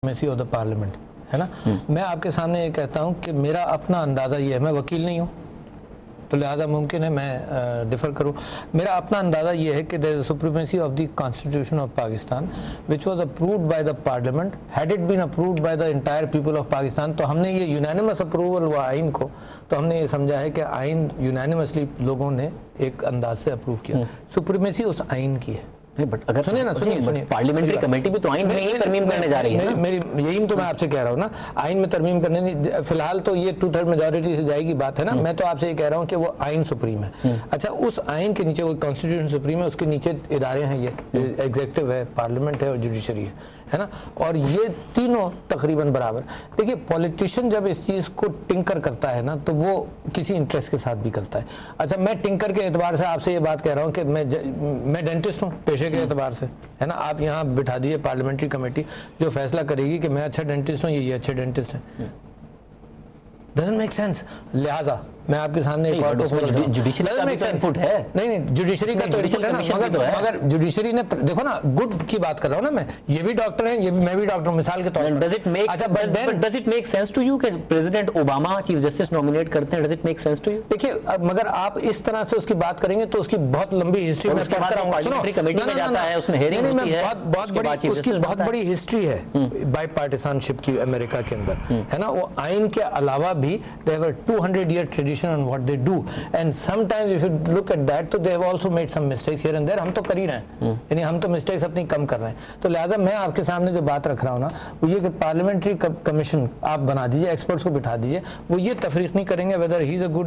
Supremacy of the parliament, है ना। मैं आपके सामने ये कहता हूँ कि मेरा अपना अंदाज़ा ये है, मैं वकील नहीं हूँ तो लिहाजा मुमकिन है मैं डिफ़र करूँ। मेरा अपना अंदाज़ा ये है कि there is supremacy of the constitution of Pakistan which was approved by the parliament, had it been approved by the entire people of Pakistan. तो हमने ये यूनानिमस अप्रूवल हुआ आइन को, तो हमने ये समझा है कि आइन यूनानिमसली लोगों ने एक अंदाज से अप्रूव किया। सुप्रीमेसी उस आइन की है। बट अगर सुनिए पार्लियामेंटी कमेटी भी तो आइन में ही तरमीम करने जा रही है। मेरी यही तो मैं आपसे कह रहा हूँ ना, आइन में तरमीम करने नहीं, फिलहाल तो ये 2/3 मेजॉरिटी से जाएगी बात है ना। मैं तो आपसे ये कह रहा हूँ कि वो आइन सुप्रीम है। अच्छा, उस आइन के नीचे वो कॉन्स्टिट्यूशन सुप्रीम है, उसके नीचे इदारे हैं, ये एग्जीक्यूटिव है, पार्लियामेंट है और जुडिशरी है ना। और ये तीनों तकरीबन बराबर। देखिए, पॉलिटिशियन जब इस चीज़ को टिंकर करता है ना तो वो किसी इंटरेस्ट के साथ भी करता है। अच्छा, मैं टिंकर के एतबार से आपसे ये बात कह रहा हूँ कि मैं डेंटिस्ट हूँ पेशे के एतबार से, है ना। आप यहाँ बिठा दीजिए पार्लियामेंट्री कमेटी जो फैसला करेगी कि मैं अच्छा डेंटिस्ट हूँ, ये अच्छे डेंटिस्ट हैं, डजंट मेक सेंस। लिहाजा मैं आपके सामने एक और जुडिशरी का भी तो इनपुट है। नहीं, जुडिशरी का तो इनपुट है ना, मगर जुडिशरी ने देखो ना, गुड की बात कर रहा हूँ ना मैं, ये भी डॉक्टर हैं, ये भी मैं भी डॉक्टर हूँ, मिसाल के तौर पर। Does it make sense to you कि president Obama chief justice nominate करते हैं? Does it make sense to you? देखिए, मगर आप इस तरह से उसकी बात करेंगे तो उसकी बहुत लंबी हिस्ट्री में कमेटी में जाता है, उसमें हेयरिंग होती है, उसकी बहुत बड़ी हिस्ट्री है बाई पार्टिसानशिप की अमेरिका के अंदर, है ना। वो आइन के अलावा भी they have a 200-year tradition on what they do, and sometimes if you look at that तो they have also made some mistakes here and there। हम तो कर ही रहे हैं, यानी हम तो मिस्टेक्स अपनी कम कर रहे हैं। तो लिहाजा मैं आपके सामने जो बात रख रहा हूँ ना, वो ये कि पार्लियामेंट्री कमीशन आप बना दीजिए, एक्सपर्ट्स को बिठा दीजिए, वो ये तफरीक नहीं करेंगे whether he is a good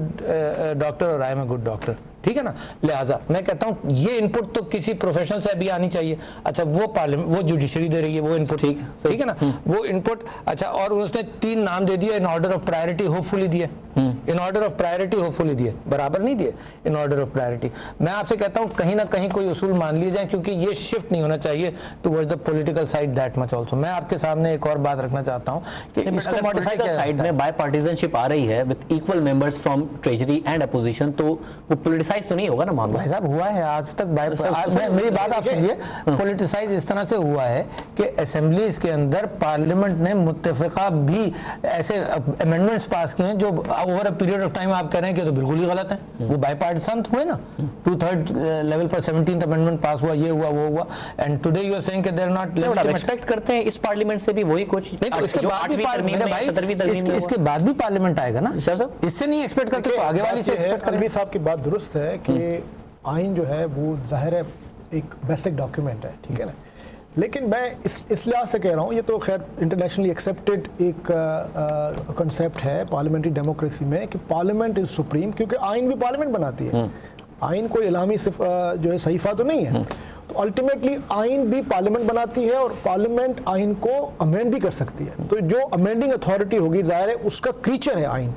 doctor और I am a good doctor, ठीक है ना। लिहाजा मैं कहता हूँ ये इनपुट तो किसी प्रोफेशन से भी आनी चाहिए। अच्छा, वो पार्लियामेंट, वो जुडिशरी दे रही है वो इनपुट, ठीक है ना, वो इनपुट। अच्छा, और उसने 3 नाम दे दिए, in order of priority hopefully दिए, in order of priority hopefully दिए, बराबर नहीं दिए, इन ऑर्डर ऑफ प्रायोरिटी। मैं आपसे कहता हूँ कहीं ना कहीं कोई उसूल मान लिए जाए, क्योंकि ये शिफ्ट नहीं होना चाहिए towards the political side that much also. मैं आपके सामने एक और बात रखना चाहता हूँ कि इसको मॉडिफाई किया साइड में बाय पार्टिजनशिप आ रही है with equal members from treasury and opposition, तो वो पॉलिटिसाइज तो नहीं होगा ना मामला? भाई साहब, हुआ है आज तक मेरी बात आप सुनिए, पॉलिटिसाइज इस तरह से हुआ है कि असेंबलीज के अंदर पार्लियामेंट ने मुत्तफिका भी ऐसे अमेंडमेंट्स पास किए हैं जो over a period of time आप कह रहे हैं कि तो बिल्कुल ही गलत है। वो बाई पार्टिसन हुए ना, 2/3 लेवल पर 17th अमेंडमेंट पास हुआ, ये हुआ वो हुआ, and today you are saying कि they are not legitimate. Expect करते हैं इस पार्लियामेंट से भी वही कुछ, नहीं तो इसके बाद भी पार्लियामेंट आएगा ना, इससे नहीं एक्सपेक्ट करते तो आगे वाली से एक्सपेक्ट करेंगे। साहब की बात दुरुस्त है कि आइन जो है वो जाहिर है एक बेसिक डॉक्यूमेंट है, ठीक है ना। लेकिन मैं इस लिहाज से कह रहा हूँ, ये तो खैर इंटरनेशनली एक्सेप्टेड एक कॉन्सेप्ट है पार्लियामेंट्री डेमोक्रेसी में कि पार्लियामेंट इज सुप्रीम, क्योंकि आइन भी पार्लियामेंट बनाती है। आइन कोई इलामी जो है सहीफा तो नहीं है, तो अल्टीमेटली आइन भी पार्लियामेंट बनाती है और पार्लियामेंट आइन को अमेंड भी कर सकती है। तो जो अमेंडिंग अथॉरिटी होगी जाहिर है उसका क्रीचर है आइन,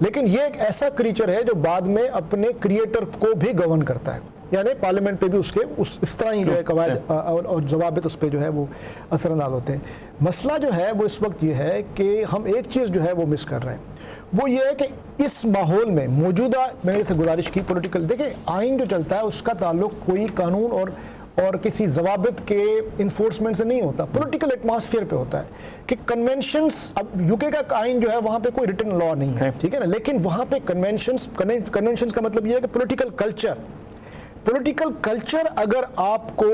लेकिन ये एक ऐसा क्रीचर है जो बाद में अपने क्रिएटर को भी गवर्न करता है, यानी पार्लियामेंट पे भी उसके इस तरह ही जो है कवायद और जवाबित उस पर जो है वो असरअंदाज होते हैं। मसला जो है वो इस वक्त ये है कि हम एक चीज़ जो है वो मिस कर रहे हैं, वो ये है कि इस माहौल में मौजूदा, मैंने इसे गुजारिश की पॉलिटिकल, देखिए आइन जो चलता है उसका ताल्लुक कोई कानून और किसी जवाबित के इन्फोर्समेंट से नहीं होता, पॉलिटिकल एटमॉस्फेयर पे होता है कि कन्वेंशंस। अब यूके का आइन जो है वहाँ पे कोई रिटन लॉ नहीं है, ठीक है ना, लेकिन वहाँ पे कन्वेंशंस का मतलब ये है कि पॉलिटिकल कल्चर अगर आपको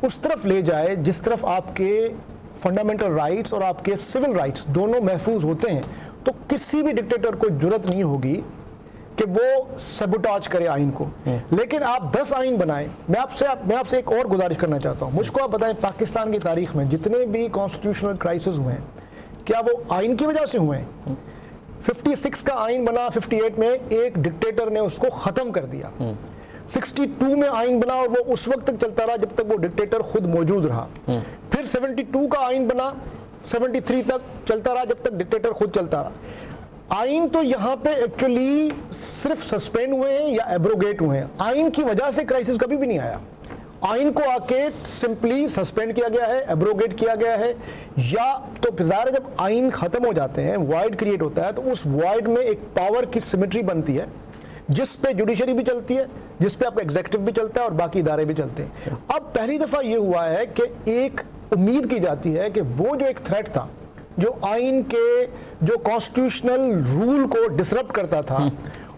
उस तरफ ले जाए जिस तरफ आपके फंडामेंटल राइट्स और आपके सिविल राइट्स दोनों महफूज होते हैं, तो किसी भी डिक्टेटर को जुर्रत नहीं होगी कि वो सबोटाज करे आइन को। लेकिन आप 10 आइन बनाएं। मैं आपसे एक और गुजारिश करना चाहता हूं, मुझको आप बताएं पाकिस्तान की तारीख में जितने भी कॉन्स्टिट्यूशनल क्राइसिस हुए हैं, क्या वो आइन की वजह से हुए हैं? 56 का आइन बना, 58 में एक डिक्टेटर ने उसको खत्म कर दिया। 62 में आइन बना और वो उस वक्त तक चलता रहा जब तक वो डिक्टेटर खुद मौजूद रहा। फिर 72 का आइन बना, 73 तक चलता रहा जब तक डिक्टेटर खुद चलता रहा। आइन तो यहाँ पे एक्चुअली सिर्फ सस्पेंड हुए हैं या एब्रोगेट हुए हैं, आइन की वजह से क्राइसिस कभी भी नहीं आया। आइन को आके सिंपली सस्पेंड किया गया है, एब्रोगेट किया गया है, या तो ज़ाहिर है जब आइन खत्म हो जाते हैं, वॉइड क्रिएट होता है, तो उस वॉइड में एक पावर की सिमेट्री बनती है जिस पे जुडिशरी भी चलती है, जिस पे आपका एग्जीक्यूटिव भी चलता है और बाकी इदारे भी चलते हैं। अब पहली दफा ये हुआ है कि एक उम्मीद की जाती है कि वो जो एक थ्रेट था, जो आइन के, जो कॉन्स्टिट्यूशनल रूल को डिसरप्ट करता था,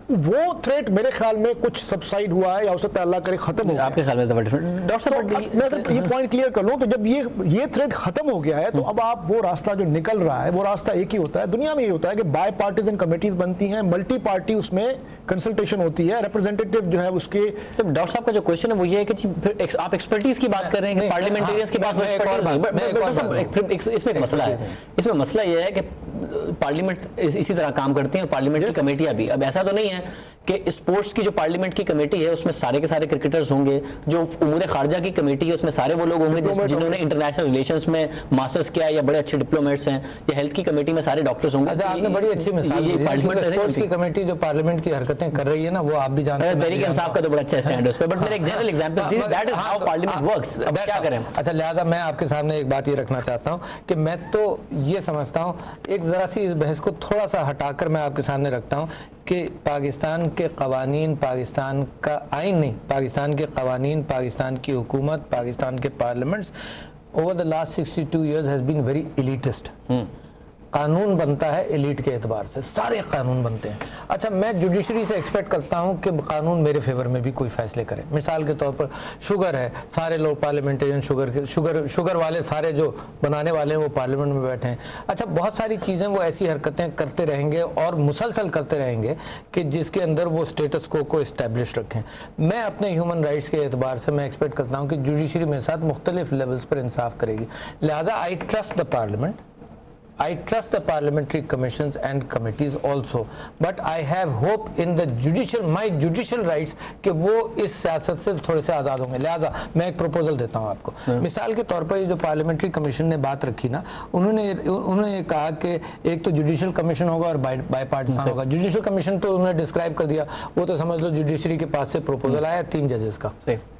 वो थ्रेट मेरे ख्याल में कुछ सबसाइड हुआ है, या हो सकता है अल्लाह करे खत्म हो गया। आपके ख्याल में डॉक्टर साहब मैं सिर्फ ये पॉइंट क्लियर कर लूं, तो जब ये थ्रेट खत्म हो गया है, तो अब आप वो रास्ता जो निकल रहा है, वो रास्ता एक ही होता है। दुनिया में ये होता है कि बाय पार्टीजन कमेटीज बनती हैं, मल्टी पार्टी उसमें कंसल्टेशन होती है, रिप्रेजेंटेटिव जो है उसके। तो डॉक्टर साहब का जो क्वेश्चन है वो ये है कि फिर आप एक्सपर्टीज की बात कर रहे हैं कि पार्लियामेंटेरियंस की बात, इसमें मसला है, इसमें मसला ये है कि पार्लियामेंट इसी तरह काम करती हैं, पार्लियामेंट्री कमेटियां भी। अब ऐसा तो नहीं है कि स्पोर्ट्स की जो पार्लियामेंट की कमेटी है उसमें सारे के सारे क्रिकेटर्स होंगे, जो उमूर खारजा की कमेटी है उसमें सारे वो लोग होंगे जिन्होंने इंटरनेशनल रिलेशंस में मास्टर्स किया या बड़े अच्छे डिप्लोमेट्स हैं, या हेल्थ की कमेटी में सारे डॉक्टर्स होंगे। अच्छा, आपने बड़ी अच्छी मिसाल दी। स्पोर्ट्स की कमेटी जो पार्लियामेंट की हरकतें कर रही है ना, वो आप भी जानते हैं। तहरीक इंसाफ का तो बड़ा अच्छा स्टैंड है उस पर, बट मेरा एक general example, that is how parliament works. अब क्या करें? अच्छा, लिहाजा मैं आपके सामने एक बात ये रखना चाहता हूँ कि मैं तो ये समझता हूँ, एक जरा सी इस बहस को थोड़ा सा हटाकर मैं आपके सामने रखता हूँ कि पाकिस्तान के कवानीन, पाकिस्तान का आइन नहीं, पाकिस्तान के कवानीन, पाकिस्तान की हुकूमत, पाकिस्तान के parliaments over the last 62 years has been very elitist. कानून बनता है एलिट के एतबार से, सारे कानून बनते हैं। अच्छा, मैं जुडिशरी से एक्सपेक्ट करता हूं कि कानून मेरे फेवर में भी कोई फैसले करे। मिसाल के तौर पर शुगर है, सारे लोग पार्लियामेंटेरियन शुगर वाले सारे जो बनाने वाले हैं वो पार्लियामेंट में बैठे हैं। अच्छा, बहुत सारी चीज़ें वो ऐसी हरकतें करते रहेंगे और मुसलसल करते रहेंगे कि जिसके अंदर वो स्टेटस को इस्टेब्लिश रखें। मैं अपने ह्यूमन राइट्स के एतबार से मैं एक्सपेक्ट करता हूँ कि जुडिशरी मेरे साथ मुख्तलिफ लेवल्स पर इंसाफ करेगी। लिहाजा I trust the parliament, I trust the parliamentary commissions and committees also, but I have hope in the my judicial rights कि वो इस सियासत से थोड़े से आज़ाद होंगे। लिहाजा मैं एक प्रपोजल देता हूँ आपको। मिसाल के तौर पर ये जो पार्लियामेंट्री कमीशन ने बात रखी ना, उन्होंने ये कहा कि एक तो जुडिशियल कमीशन होगा और बाय पार्टिसान होगा। जुडिशियल कमीशन तो उन्होंने डिस्क्राइब कर दिया, वो तो समझ लो जुडिशरी के पास से प्रपोजल आया 3 जजेस का,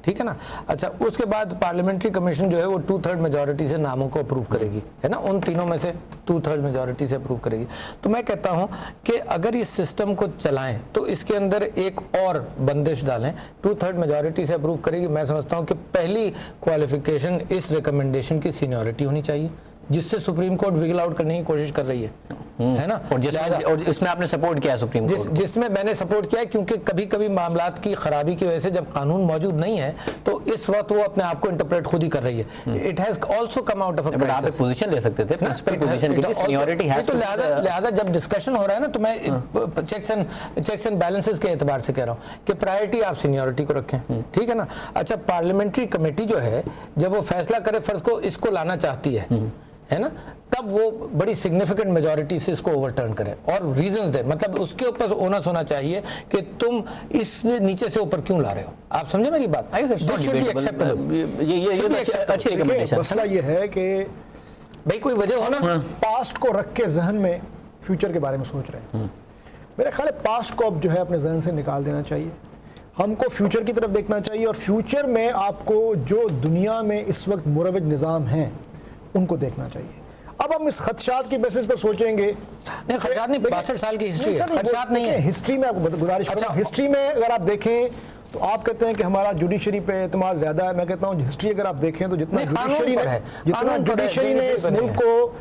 ठीक है ना। अच्छा, उसके बाद पार्लियामेंट्री कमीशन जो है वो 2/3 मेजॉरिटी से नामों को अप्रूव करेगी, है ना, उन तीनों में से 2/3 मेजॉरिटी से अप्रूव करेगी। तो मैं कहता हूं कि अगर इस सिस्टम को चलाएं तो इसके अंदर एक और बंदिश डालें, 2/3 मेजॉरिटी से अप्रूव करेगी। मैं समझता हूं कि पहली क्वालिफिकेशन इस रिकमेंडेशन की सीनियरिटी होनी चाहिए, जिससे सुप्रीम कोर्ट विगल आउट करने की कोशिश कर रही है ना। और इसमें आपने सपोर्ट किया सुप्रीम कोर्ट, जिसमें मैंने सपोर्ट किया है, क्योंकि कभी कभी मामलात की खराबी की वजह से जब कानून मौजूद नहीं है तो इस वक्त वो अपने आप को इंटरप्रेट खुद ही कर रही है। It has also come out of a crisis. आप एक पोजीशन ले सकते थे, प्रिंसिपल पोजीशन के लिए सीनियरिटी है। तो लिहाजा जब डिस्कशन हो रहा है ना, तो मैं चेक्स एंड बैलेंसेस के एतबार से कह रहा हूँ कि प्रायोरिटी आप सीनियरिटी को रखें, ठीक है ना। अच्छा, पार्लियामेंट्री कमेटी जो है जब वो फैसला करे, फर्ज को इसको लाना चाहती है ना, तब वो बड़ी सिग्निफिकेंट मेजॉरिटी से इसको ओवरटर्न करे और रीजंस दे, मतलब उसके ऊपर ओनस होना चाहिए कि तुम इस नीचे से ऊपर क्यों ला रहे हो। आप समझे मेरी बात? ये अच्छी रिकमेंडेशन। मसला ये है कि भाई कोई वजह हो ना, पास्ट को रख के जहन में फ्यूचर के बारे में सोच रहे हैं। मेरा ख्याल है पास्ट को अब जो है अपने जहन से निकाल देना चाहिए, हमको फ्यूचर की तरफ देखना चाहिए, और फ्यूचर में आपको जो दुनिया में इस वक्त मुरवज निज़ाम हैं उनको देखना चाहिए। अब हम इस खदशात की बेसिस पर सोचेंगे, नहीं खदशात नहीं, 62 साल की हिस्ट्री है, खदशात नहीं है। हिस्ट्री में आपको गुजारिश, अच्छा हिस्ट्री में अगर आप देखें तो आप कहते हैं कि हमारा जुडिशरी पे एतमाद ज्यादा है। मैं कहता हूं हिस्ट्री अगर आप देखें तो जितना जुडिशरी ने इस मुल्क को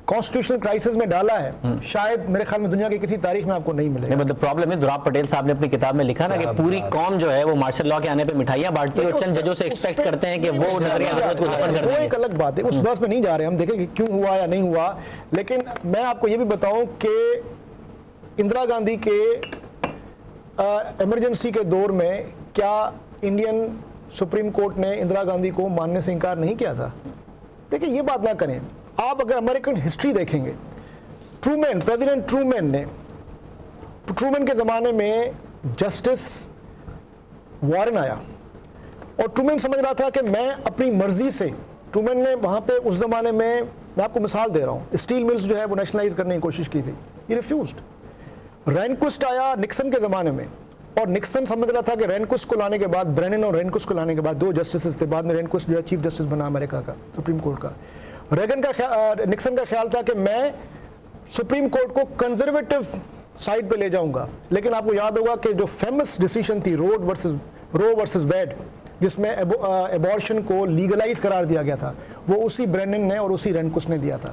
कॉन्स्टिट्यूशनल क्राइसिस में डाला है, शायद मेरे ख्याल में दुनिया की किसी तारीख में आपको नहीं मिलेगा। मतलब प्रॉब्लम है, दुराब पटेल साहब ने अपनी किताब में लिखा ना कि पूरी कौम जो है वो मार्शल लॉ के आने पे मिठाइयां बांटती है और चंद जजों से एक्सपेक्ट करते हैं कि वो नजरिया हजरत को दफन कर देंगे। वो एक अलग बात है, उस बहस में नहीं जा रहे हम, देखें क्यों हुआ या नहीं हुआ। लेकिन मैं आपको ये भी बताऊं कि इंदिरा गांधी के इमरजेंसी के दौर में क्या इंडियन सुप्रीम कोर्ट ने इंदिरा गांधी को मानने से इनकार नहीं किया था? देखिए, ये बात ना करें। आप अगर अमेरिकन हिस्ट्री देखेंगे, ट्रूमैन, प्रेसिडेंट ट्रूमैन के ज़माने में जस्टिस वारन आया और ट्रूमैन समझ रहा था कि मैं अपनी मर्जी से, ट्रूमैन ने वहाँ पे उस ज़माने में, मैं आपको मिसाल दे रहा हूँ, स्टील मिल्स जो है वो नेशनलाइज करने की कोशिश की थी, ये रिफ्यूज्ड। रेनकुस्ट आया निक्सन के ज़माने में और निक्सन समझ रहा था कि रेनकुस्ट को लाने के बाद, ब्रेनन और रेनकुस्ट को लाने के बाद 2 जस्टिस थे, बाद में रेनकुस्ट जो है चीफ जस्टिस बना अमेरिका का, सुप्रीम कोर्ट का। निक्सन का ख्याल था कि मैं सुप्रीम कोर्ट को कंजर्वेटिव साइड पे ले जाऊंगा, लेकिन आपको याद होगा कि जो फेमस डिसीजन थी रो वर्सेस वेड, जिसमें एबॉर्शन को लीगलाइज करार दिया गया था, वो उसी ब्रेनन ने और उसी रेनकुस ने दिया था।